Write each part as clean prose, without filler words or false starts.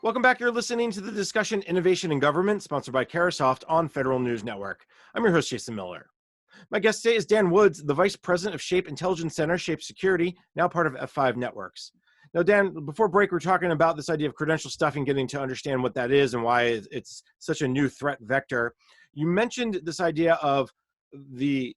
Welcome back. You're listening to the discussion Innovation in Government, sponsored by Carasoft on Federal News Network. I'm your host, Jason Miller. My guest today is Dan Woods, the Vice President of Shape Intelligence Center, Shape Security, now part of F5 Networks. Now, Dan, before break, we're talking about this idea of credential stuffing, getting to understand what that is and why it's such a new threat vector. You mentioned this idea of the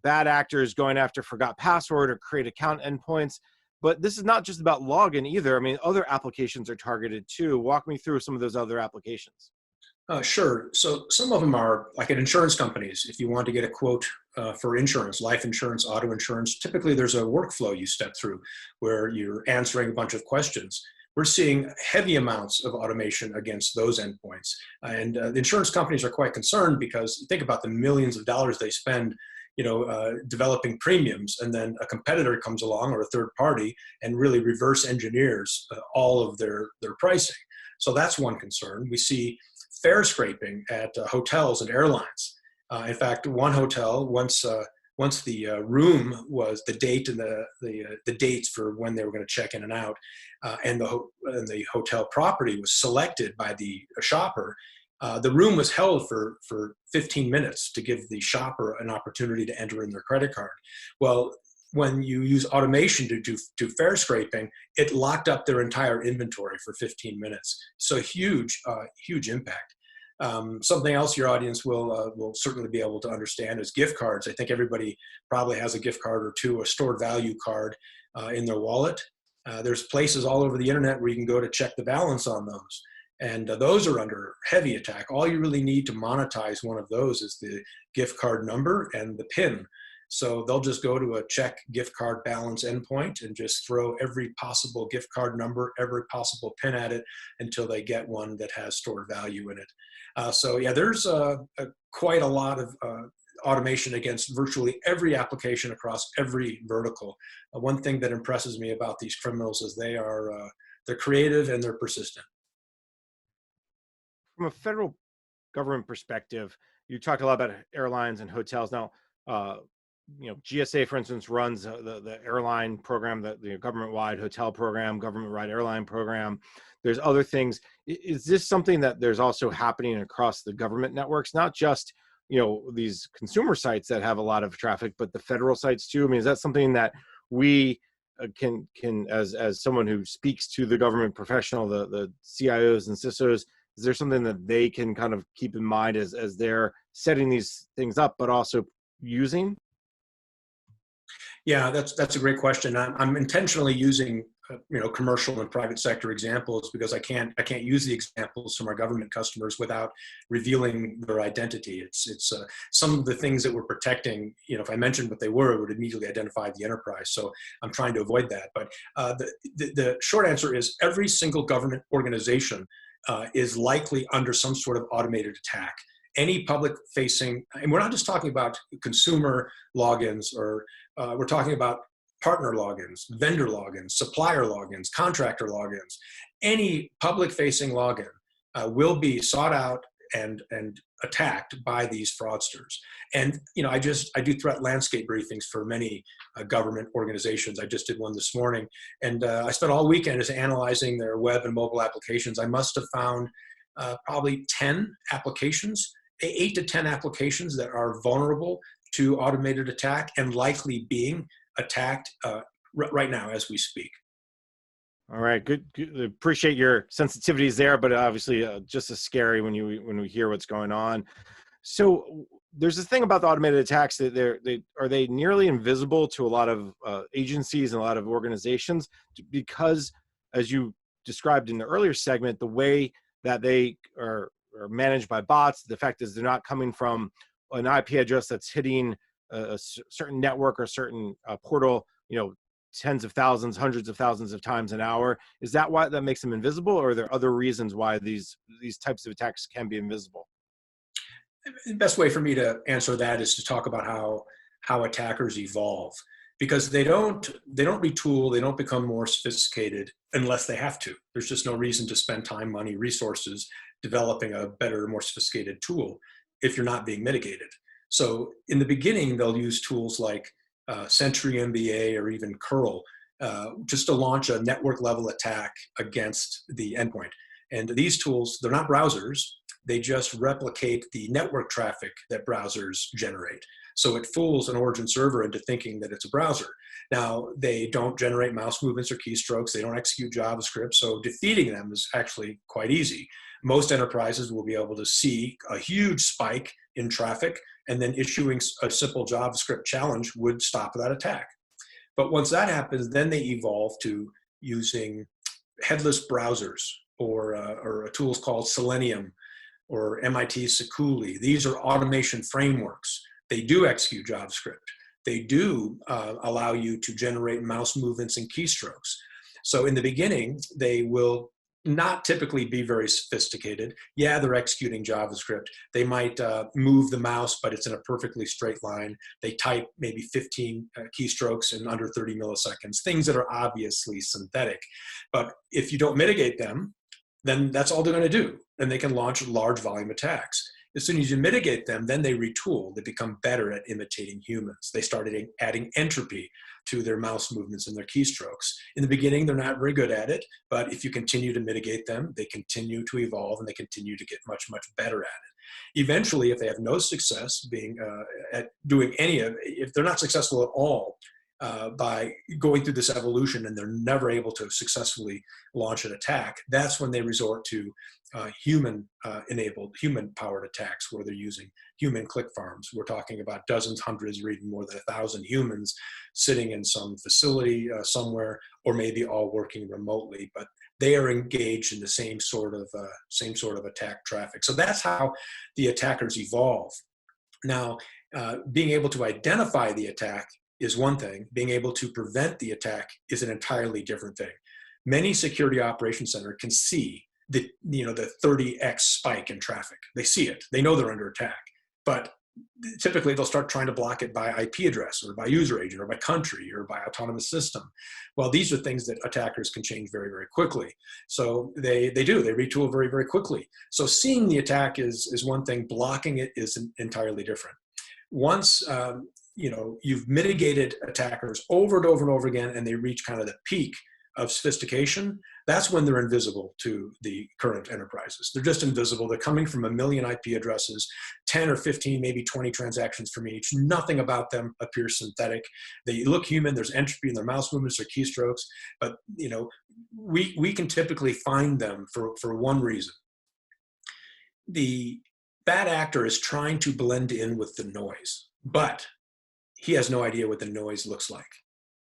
bad actors going after forgot password or create account endpoints. But this is not just about login either. I mean, other applications are targeted too. Walk me through some of those other applications. Sure. So some of them are like at insurance companies. If you want to get a quote for insurance, life insurance, auto insurance, typically there's a workflow you step through where you're answering a bunch of questions. We're seeing heavy amounts of automation against those endpoints. And the insurance companies are quite concerned because think about the millions of dollars they spend developing premiums, and then a competitor comes along or a third party and really reverse engineers all of their pricing. So that's one concern. We see fare scraping at hotels and airlines. In fact, one hotel once the room was the date and the dates for when they were going to check in and out, and the hotel property was selected by the shopper. The room was held for 15 minutes to give the shopper an opportunity to enter in their credit card. Well, when you use automation to do fare scraping, it locked up their entire inventory for 15 minutes. So huge impact. Something else your audience will certainly be able to understand is gift cards. I think everybody probably has a gift card or two, a stored value card in their wallet. There's places all over the internet where you can go to check the balance on those. And those are under heavy attack. All you really need to monetize one of those is the gift card number and the PIN. So they'll just go to a check gift card balance endpoint and just throw every possible gift card number, every possible PIN at it until they get one that has stored value in it. So yeah, there's quite a lot of automation against virtually every application across every vertical. One thing that impresses me about these criminals is they're creative and they're persistent. From a federal government perspective, you talked a lot about airlines and hotels. Now, GSA, for instance, runs the airline program, the government-wide hotel program, government-wide airline program. There's other things. Is this something that there's also happening across the government networks, not just these consumer sites that have a lot of traffic, but the federal sites too? I mean, is that something that we can as someone who speaks to the government professional, the CIOs and CISOs? Is there something that they can kind of keep in mind as they're setting these things up, but also using? Yeah, that's a great question. I'm intentionally using commercial and private sector examples because I can't use the examples from our government customers without revealing their identity. It's some of the things that we're protecting. If I mentioned what they were, it would immediately identify the enterprise. So I'm trying to avoid that. But the short answer is every single government organization is likely under some sort of automated attack. Any public facing, and we're not just talking about consumer logins, or we're talking about partner logins, vendor logins, supplier logins, contractor logins. Any public facing login will be sought out and attacked by these fraudsters. And I do threat landscape briefings for many government organizations. I just did one this morning, and I spent all weekend just analyzing their web and mobile applications. I must have found probably 10 applications, 8 to 10 applications that are vulnerable to automated attack and likely being attacked right now as we speak. All right, good. Appreciate your sensitivities there, but obviously just as scary when we hear what's going on. So there's this thing about the automated attacks that are they nearly invisible to a lot of agencies and a lot of organizations because, as you described in the earlier segment, the way that they are managed by bots, the fact is they're not coming from an IP address that's hitting a certain network or a certain portal, tens of thousands, hundreds of thousands of times an hour. Is that why that makes them invisible, or are there other reasons why these types of attacks can be invisible? The best way for me to answer that is to talk about how attackers evolve, because they don't retool, they don't become more sophisticated unless they have to. There's just no reason to spend time, money, resources developing a better, more sophisticated tool if you're not being mitigated. So in the beginning, they'll use tools like Sentry MBA or even curl just to launch a network level attack against the endpoint. And these tools, they're not browsers. They just replicate the network traffic that browsers generate. So it fools an origin server into thinking that it's a browser. Now, they don't generate mouse movements or keystrokes. They don't execute JavaScript. So defeating them is actually quite easy. Most enterprises will be able to see a huge spike in traffic, and then issuing a simple JavaScript challenge would stop that attack. But once that happens, then they evolve to using headless browsers or tools called Selenium or MIT Seculi. These are automation frameworks. They do execute JavaScript. They do allow you to generate mouse movements and keystrokes. So in the beginning, they will not typically be very sophisticated. Yeah, they're executing JavaScript. They might move the mouse, but it's in a perfectly straight line. They type maybe 15 keystrokes in under 30 milliseconds, things that are obviously synthetic. But if you don't mitigate them, then that's all they're going to do. And they can launch large volume attacks. As soon as you mitigate them, then they retool. They become better at imitating humans. They started adding entropy to their mouse movements and their keystrokes. In the beginning, they're not very good at it, but if you continue to mitigate them, they continue to evolve and they continue to get much, much better at it. Eventually, if they have no success at doing any of it, if they're not successful at all, by going through this evolution and they're never able to successfully launch an attack, that's when they resort to human-enabled, human-powered attacks where they're using human click farms. We're talking about dozens, hundreds, or even more than 1,000 humans sitting in some facility somewhere, or maybe all working remotely, but they are engaged in the same sort of attack traffic. So that's how the attackers evolve. Now, being able to identify the attack is one thing. Being able to prevent the attack is an entirely different thing. Many security operations centers can see the 30x spike in traffic. They see it. They know they're under attack. But typically they'll start trying to block it by IP address or by user agent or by country or by autonomous system. Well, these are things that attackers can change very, very quickly. So they retool very, very quickly. So seeing the attack is one thing. Blocking it is entirely different. Once you've mitigated attackers over and over and over again, and they reach kind of the peak of sophistication, that's when they're invisible to the current enterprises. They're just invisible. They're coming from a million IP addresses, 10 or 15, maybe 20 transactions from each. Nothing about them appears synthetic. They look human. There's entropy in their mouse movements or keystrokes, but we can typically find them for one reason. The bad actor is trying to blend in with the noise, but he has no idea what the noise looks like.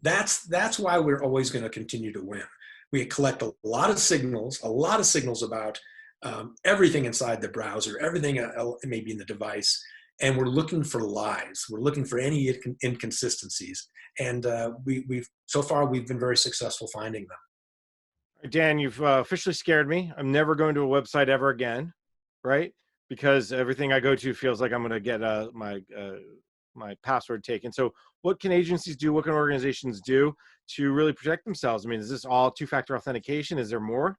That's why we're always going to continue to win. We collect a lot of signals about everything inside the browser, everything maybe in the device, and we're looking for lies. We're looking for any inconsistencies, and so far we've been very successful finding them. Dan, you've officially scared me. I'm never going to a website ever again, right? Because everything I go to feels like I'm going to get my password taken. So what can agencies do? What can organizations do to really protect themselves? I mean, is this all two-factor authentication? Is there more?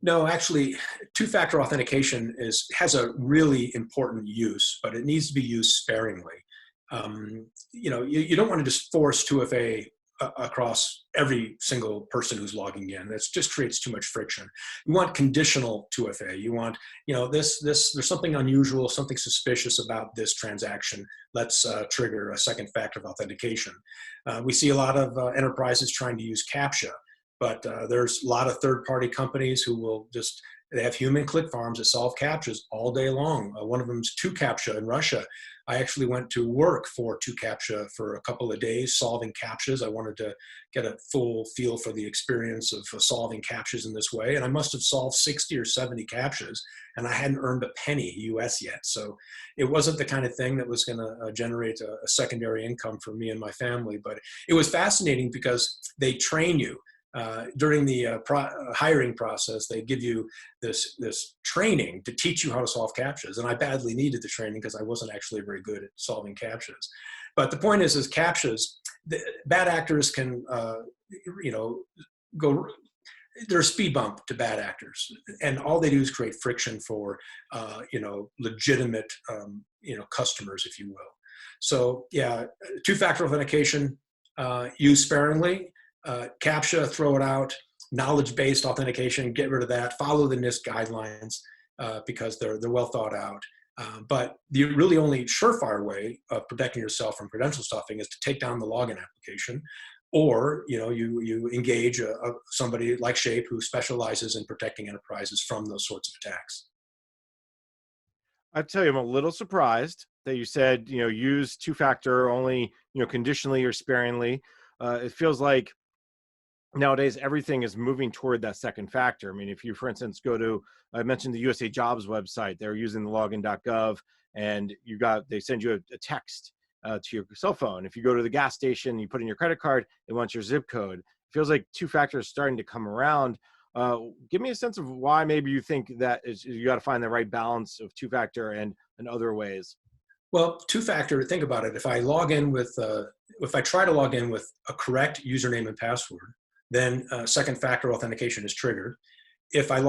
No, actually, two-factor authentication has a really important use, but it needs to be used sparingly. You don't want to just force 2FA across every single person who's logging in. That just creates too much friction. You want conditional 2FA. You want, there's something unusual, something suspicious about this transaction. Let's trigger a second factor of authentication. We see a lot of enterprises trying to use CAPTCHA, but there's a lot of third-party companies who will they have human click farms that solve CAPTCHAs all day long. One of them is TwoCAPTCHA in Russia. I actually went to work for TwoCAPTCHA for a couple of days solving CAPTCHAs. I wanted to get a full feel for the experience of solving CAPTCHAs in this way. And I must have solved 60 or 70 CAPTCHAs, and I hadn't earned a penny US yet. So it wasn't the kind of thing that was going to generate a secondary income for me and my family. But it was fascinating because they train you. During the hiring process, they give you this training to teach you how to solve CAPTCHAs. And I badly needed the training because I wasn't actually very good at solving CAPTCHAs. But the point is CAPTCHAs, bad actors can, they're a speed bump to bad actors. And all they do is create friction for, legitimate, customers, if you will. So yeah, two-factor authentication, used sparingly. CAPTCHA, throw it out. knowledge-based authentication, get rid of that. Follow the NIST guidelines because they're well thought out. But the really only surefire way of protecting yourself from credential stuffing is to take down the login application, or you engage somebody like Shape who specializes in protecting enterprises from those sorts of attacks. I tell you, I'm a little surprised that you said, use two-factor only, conditionally or sparingly. It feels like nowadays everything is moving toward that second factor. I mean, if you, for instance, I mentioned the USA Jobs website, they're using the login.gov, and they send you a text to your cell phone. If you go to the gas station, you put in your credit card, it wants your zip code. It feels like two-factor is starting to come around. Give me a sense of why maybe you think that you got to find the right balance of two-factor and other ways. Well, two-factor, think about it. If I try to log in with a correct username and password, then second factor authentication is triggered. If I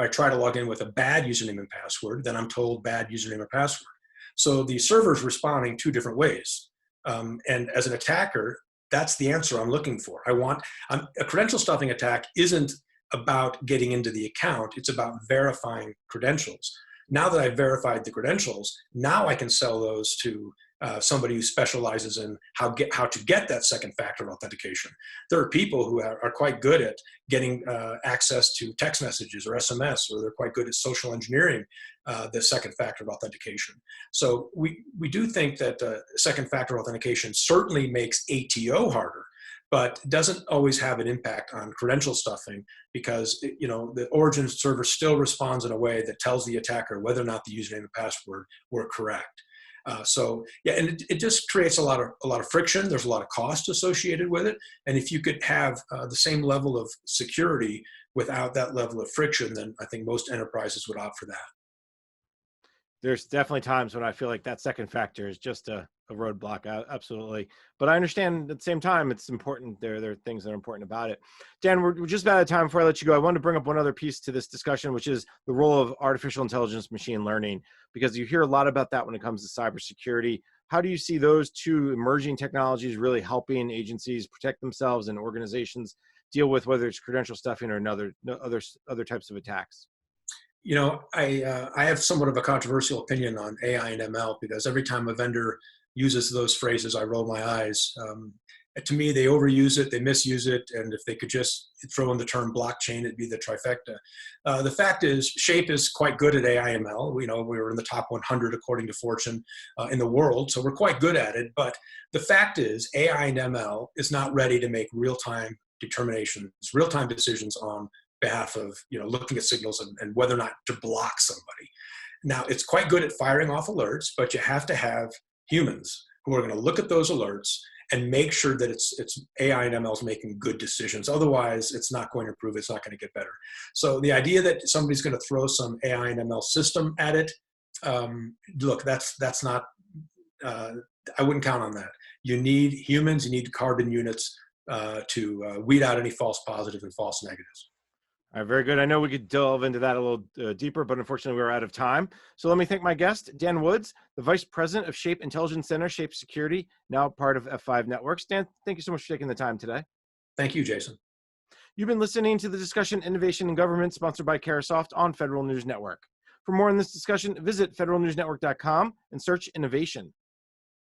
try to log in with a bad username and password, then I'm told bad username or password. So the server is responding two different ways. And as an attacker, that's the answer I'm looking for. A credential stuffing attack isn't about getting into the account. It's about verifying credentials. Now that I've verified the credentials, now I can sell those to somebody who specializes in how to get that second factor authentication. There are people who are quite good at getting access to text messages or SMS, or they're quite good at social engineering the second factor authentication. So we do think that second factor authentication certainly makes ATO harder, but doesn't always have an impact on credential stuffing, because the origin server still responds in a way that tells the attacker whether or not the username and password were correct. And it just creates a lot of friction. There's a lot of cost associated with it. And if you could have the same level of security without that level of friction, then I think most enterprises would opt for that. There's definitely times when I feel like that second factor is just a roadblock. Absolutely. But I understand at the same time, it's important. There are things that are important about it. Dan, we're just about out of time. Before I let you go, I wanted to bring up one other piece to this discussion, which is the role of artificial intelligence, machine learning, because you hear a lot about that when it comes to cybersecurity. How do you see those two emerging technologies really helping agencies protect themselves and organizations deal with whether it's credential stuffing or other types of attacks? I have somewhat of a controversial opinion on AI and ML, because every time a vendor uses those phrases, I roll my eyes. To me, they overuse it, they misuse it, and if they could just throw in the term blockchain, it'd be the trifecta. The fact is, Shape is quite good at AI ML. We were in the top 100 according to Fortune in the world, so we're quite good at it. But the fact is, AI and ML is not ready to make real-time determinations, real-time decisions on behalf of looking at signals and whether or not to block somebody. Now, it's quite good at firing off alerts, but you have to have humans who are going to look at those alerts and make sure that it's AI and ML is making good decisions. Otherwise, it's not going to improve. It's not going to get better. So the idea that somebody's going to throw some AI and ML system at it, look, that's not. I wouldn't count on that. You need humans. You need carbon units to weed out any false positives and false negatives. All right, very good. I know we could delve into that a little deeper, but unfortunately we're out of time. So let me thank my guest, Dan Woods, the Vice President of Shape Intelligence Center, Shape Security, now part of F5 Networks. Dan, thank you so much for taking the time today. Thank you, Jason. You've been listening to the discussion Innovation in Government, sponsored by Carahsoft on Federal News Network. For more on this discussion, visit federalnewsnetwork.com and search innovation.